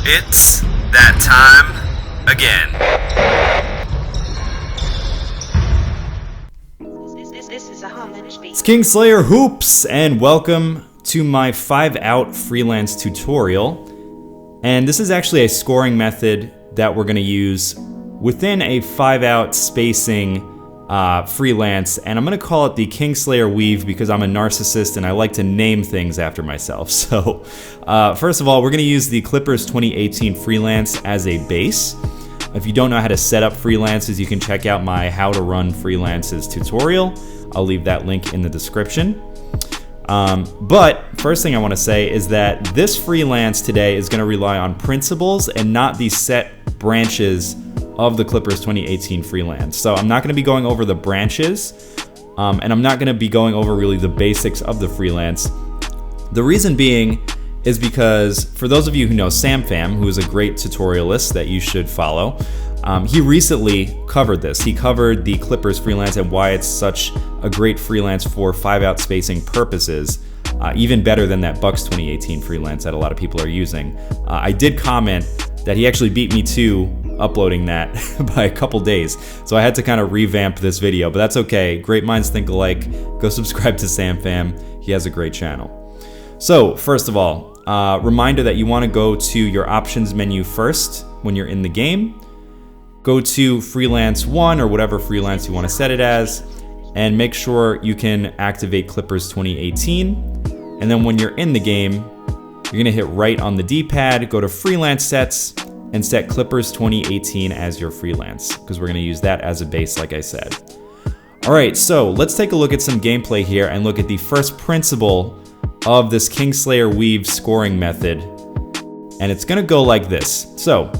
It's that time again. It's Kingslayer Hoops, and welcome to my 5-out freelance tutorial. And this is actually a scoring method that we're going to use within a 5-out spacing freelance, and I'm going to call it the Kingslayer Weave because I'm a narcissist and I like to name things after myself. So first of all, we're going to use the Clippers 2018 freelance as a base. If you don't know how to set up freelances, you can check out my how to run freelances tutorial. I'll leave that link in the description. But first thing I want to say is that this freelance today is going to rely on principles and not the set branches of the Clippers 2018 freelance. So I'm not going to be going over the branches, and I'm not going to be going over really the basics of the freelance. The reason being is because for those of you who know SamFam, who is a great tutorialist that you should follow, he recently covered this. He covered the Clippers freelance and why it's such a great freelance for 5-out spacing purposes, even better than that Bucks 2018 freelance that a lot of people are using. I did comment that he actually beat me to uploading that by a couple days, so I had to kind of revamp this video, but that's okay. Great minds think alike. Go subscribe to SamFam. He has a great channel. So first of all, reminder that you want to go to your options menu first when you're in the game. Go to freelance 1 or whatever freelance you want to set it as, and make sure you can activate Clippers 2018. And then when you're in the game, you're going to hit right on the D-pad, go to freelance sets, and set Clippers 2018 as your freelance, because we're going to use that as a base, like I said. All right, so let's take a look at some gameplay here and look at the first principle of this Kingslayer Weave scoring method. And it's going to go like this. So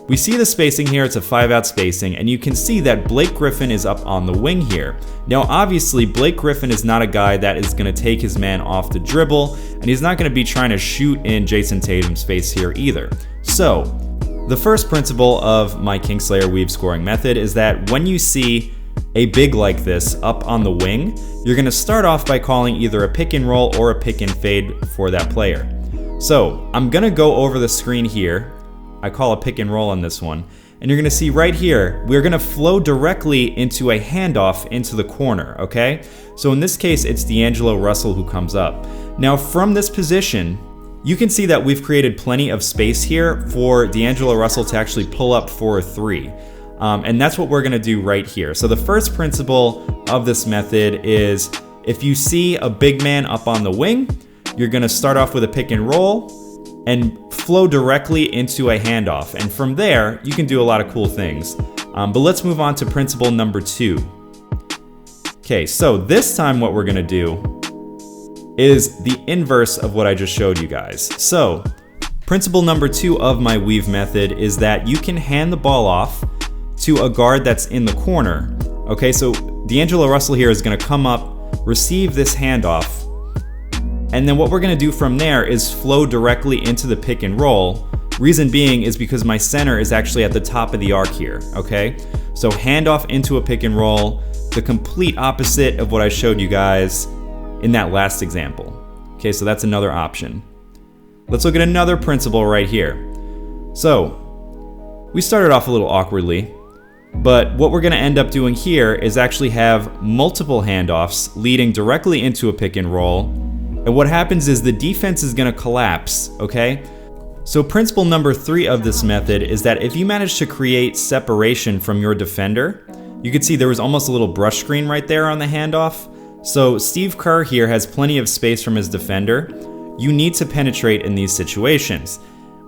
we see the spacing here, it's a 5-out spacing, and you can see that Blake Griffin is up on the wing here. Now obviously Blake Griffin is not a guy that is going to take his man off the dribble, and he's not going to be trying to shoot in Jason Tatum's face here either. So the first principle of my Kingslayer Weave scoring method is that when you see a big like this up on the wing, you're going to start off by calling either a pick and roll or a pick and fade for that player. So I'm going to go over the screen here. I call a pick and roll on this one, and you're going to see right here, we're going to flow directly into a handoff into the corner, okay? So in this case, it's D'Angelo Russell who comes up. Now from this position, you can see that we've created plenty of space here for D'Angelo Russell to actually pull up for a 3. And that's what we're going to do right here. So the first principle of this method is if you see a big man up on the wing, you're going to start off with a pick and roll and flow directly into a handoff. And from there, you can do a lot of cool things. But let's move on to principle number 2. Okay, so this time what we're going to do is the inverse of what I just showed you guys. So principle number 2 of my weave method is that you can hand the ball off to a guard that's in the corner. Okay, so D'Angelo Russell here is going to come up, receive this handoff, and then what we're going to do from there is flow directly into the pick and roll. Reason being is because my center is actually at the top of the arc here, okay? So handoff into a pick and roll, the complete opposite of what I showed you guys in that last example. Okay, so that's another option. Let's look at another principle right here. So we started off a little awkwardly, but what we're going to end up doing here is actually have multiple handoffs leading directly into a pick and roll. And what happens is the defense is going to collapse, okay? So principle number 3 of this method is that if you manage to create separation from your defender, you can see there was almost a little brush screen right there on the handoff. So Steve Kerr here has plenty of space from his defender. You need to penetrate in these situations.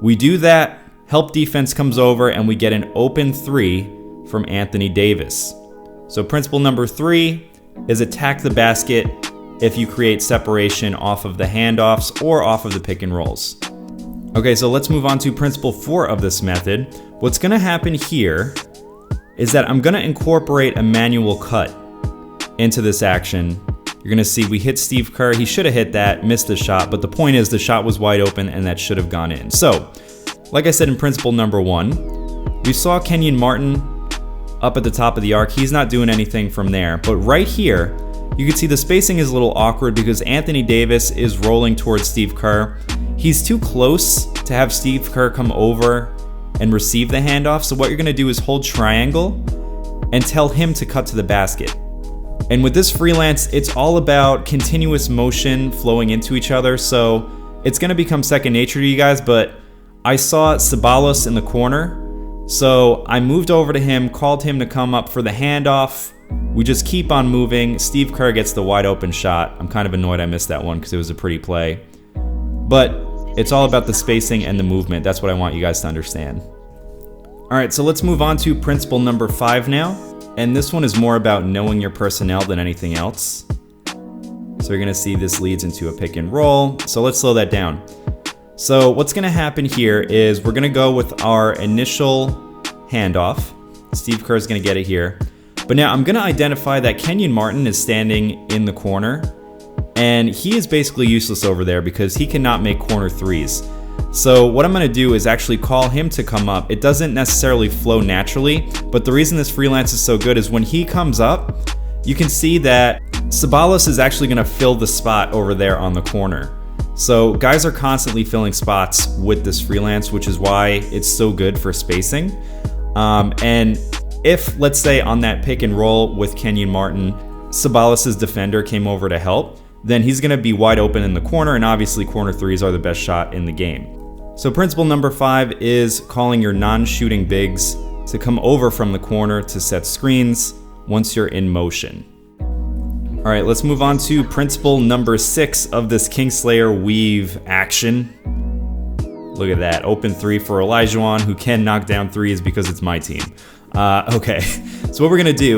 We do that, help defense comes over, and we get an open 3 from Anthony Davis. So principle number 3 is attack the basket if you create separation off of the handoffs or off of the pick and rolls. Okay, so let's move on to principle 4 of this method. What's going to happen here is that I'm going to incorporate a manual cut into this action. You're going to see we hit Steve Kerr. He should have hit that, missed the shot, but the point is the shot was wide open and that should have gone in. So, like I said in principle number 1, we saw Kenyon Martin up at the top of the arc. He's not doing anything from there, but right here, you can see the spacing is a little awkward because Anthony Davis is rolling towards Steve Kerr. he's too close to have Steve Kerr come over and receive the handoff. So what you're gonna do is hold triangle and tell him to cut to the basket. And with this Freelance, it's all about continuous motion flowing into each other. So it's gonna become second nature to you guys, but I saw Ceballos in the corner. So I moved over to him, called him to come up for the handoff. We just keep on moving. Steve Kerr gets the wide open shot. I'm kind of annoyed I missed that one because it was a pretty play. But it's all about the spacing and the movement. That's what I want you guys to understand. All right, so let's move on to principle number 5 now. And this one is more about knowing your personnel than anything else. So you're gonna see this leads into a pick and roll. So let's slow that down. So what's gonna happen here is we're gonna go with our initial handoff. Steve Kerr is gonna get it here. But now I'm gonna identify that Kenyon Martin is standing in the corner, and he is basically useless over there because he cannot make corner threes. So what I'm gonna do is actually call him to come up. It doesn't necessarily flow naturally, but the reason this Freelance is so good is when he comes up, you can see that Ceballos is actually gonna fill the spot over there on the corner. So guys are constantly filling spots with this Freelance, which is why it's so good for spacing. And if, let's say, on that pick and roll with Kenyon Martin, Ceballos' defender came over to help, then he's gonna be wide open in the corner, and obviously corner threes are the best shot in the game. So principle number 5 is calling your non-shooting bigs to come over from the corner to set screens once you're in motion. All right, let's move on to principle number 6 of this Kingslayer Weave action. Look at that, open 3 for Olajuwon, who can knock down threes because it's my team. Okay, so what we're gonna do,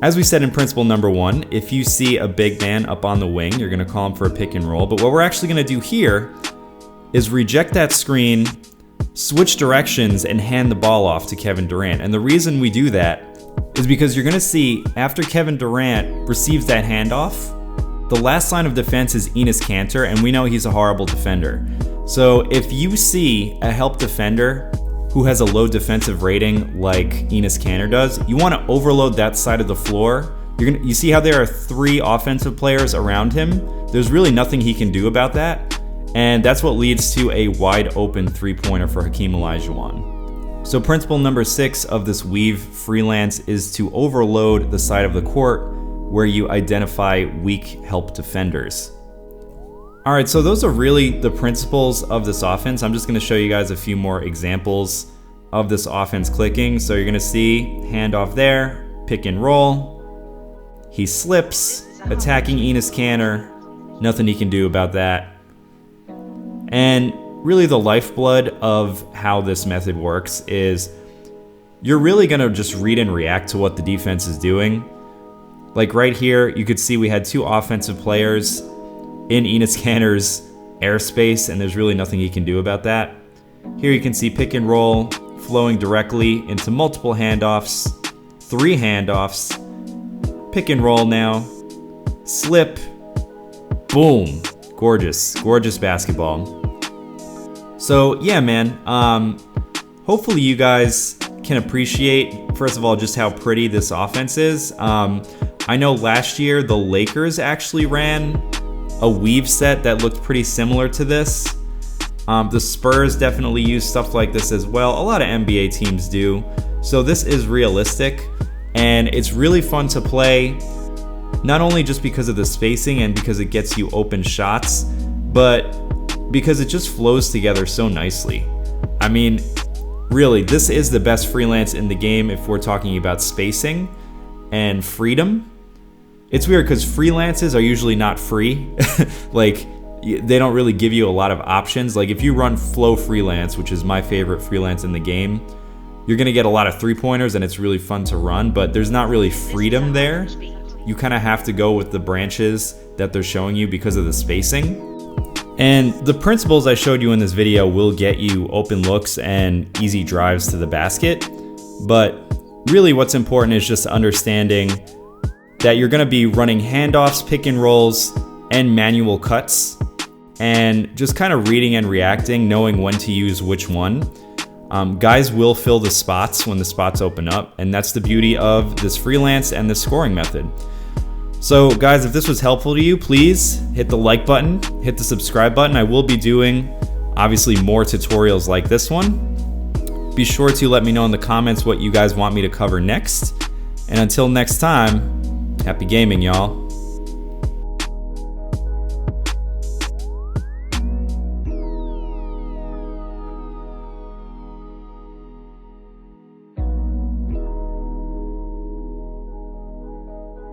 as we said in principle number 1, if you see a big man up on the wing, you're gonna call him for a pick and roll. But what we're actually gonna do here is reject that screen, switch directions, and hand the ball off to Kevin Durant. And the reason we do that is because you're gonna see after Kevin Durant receives that handoff, the last line of defense is Enes Kanter, and we know he's a horrible defender. So if you see a help defender who has a low defensive rating like Enes Kanter does, you wanna overload that side of the floor. You see how there are 3 offensive players around him? There's really nothing he can do about that. And that's what leads to a wide open 3-pointer for Hakeem Olajuwon. So principle number 6 of this Weave Freelance is to overload the side of the court where you identify weak help defenders. All right, so those are really the principles of this offense. I'm just gonna show you guys a few more examples of this offense clicking. So you're gonna see handoff there, pick and roll. He slips, attacking Enes Kanter. Nothing he can do about that. And really the lifeblood of how this method works is you're really gonna just read and react to what the defense is doing. Like right here, you could see we had 2 offensive players in Enes Kanter's airspace, and there's really nothing he can do about that. Here you can see pick and roll flowing directly into multiple handoffs, 3 handoffs, pick and roll now, slip, boom, gorgeous, gorgeous basketball. So yeah, man, hopefully you guys can appreciate, first of all, just how pretty this offense is. I know last year the Lakers actually ran a Weave set that looked pretty similar to this. The Spurs definitely use stuff like this as well. A lot of NBA teams do. So this is realistic, and it's really fun to play, not only just because of the spacing and because it gets you open shots, but because it just flows together so nicely. I mean, really, this is the best Freelance in the game if we're talking about spacing and freedom. It's weird because Freelances are usually not free. Like, they don't really give you a lot of options. Like, if you run Flow Freelance, which is my favorite Freelance in the game, you're gonna get a lot of 3-pointers and it's really fun to run, but there's not really freedom there. You kind of have to go with the branches that they're showing you because of the spacing. And the principles I showed you in this video will get you open looks and easy drives to the basket. But really what's important is just understanding that you're gonna be running handoffs, pick and rolls, and manual cuts, and just kind of reading and reacting, knowing when to use which one. Guys will fill the spots when the spots open up, and that's the beauty of this Freelance and this scoring method. So guys, if this was helpful to you, please hit the like button, hit the subscribe button. I will be doing obviously more tutorials like this one. Be sure to let me know in the comments what you guys want me to cover next. And until next time, happy gaming, y'all.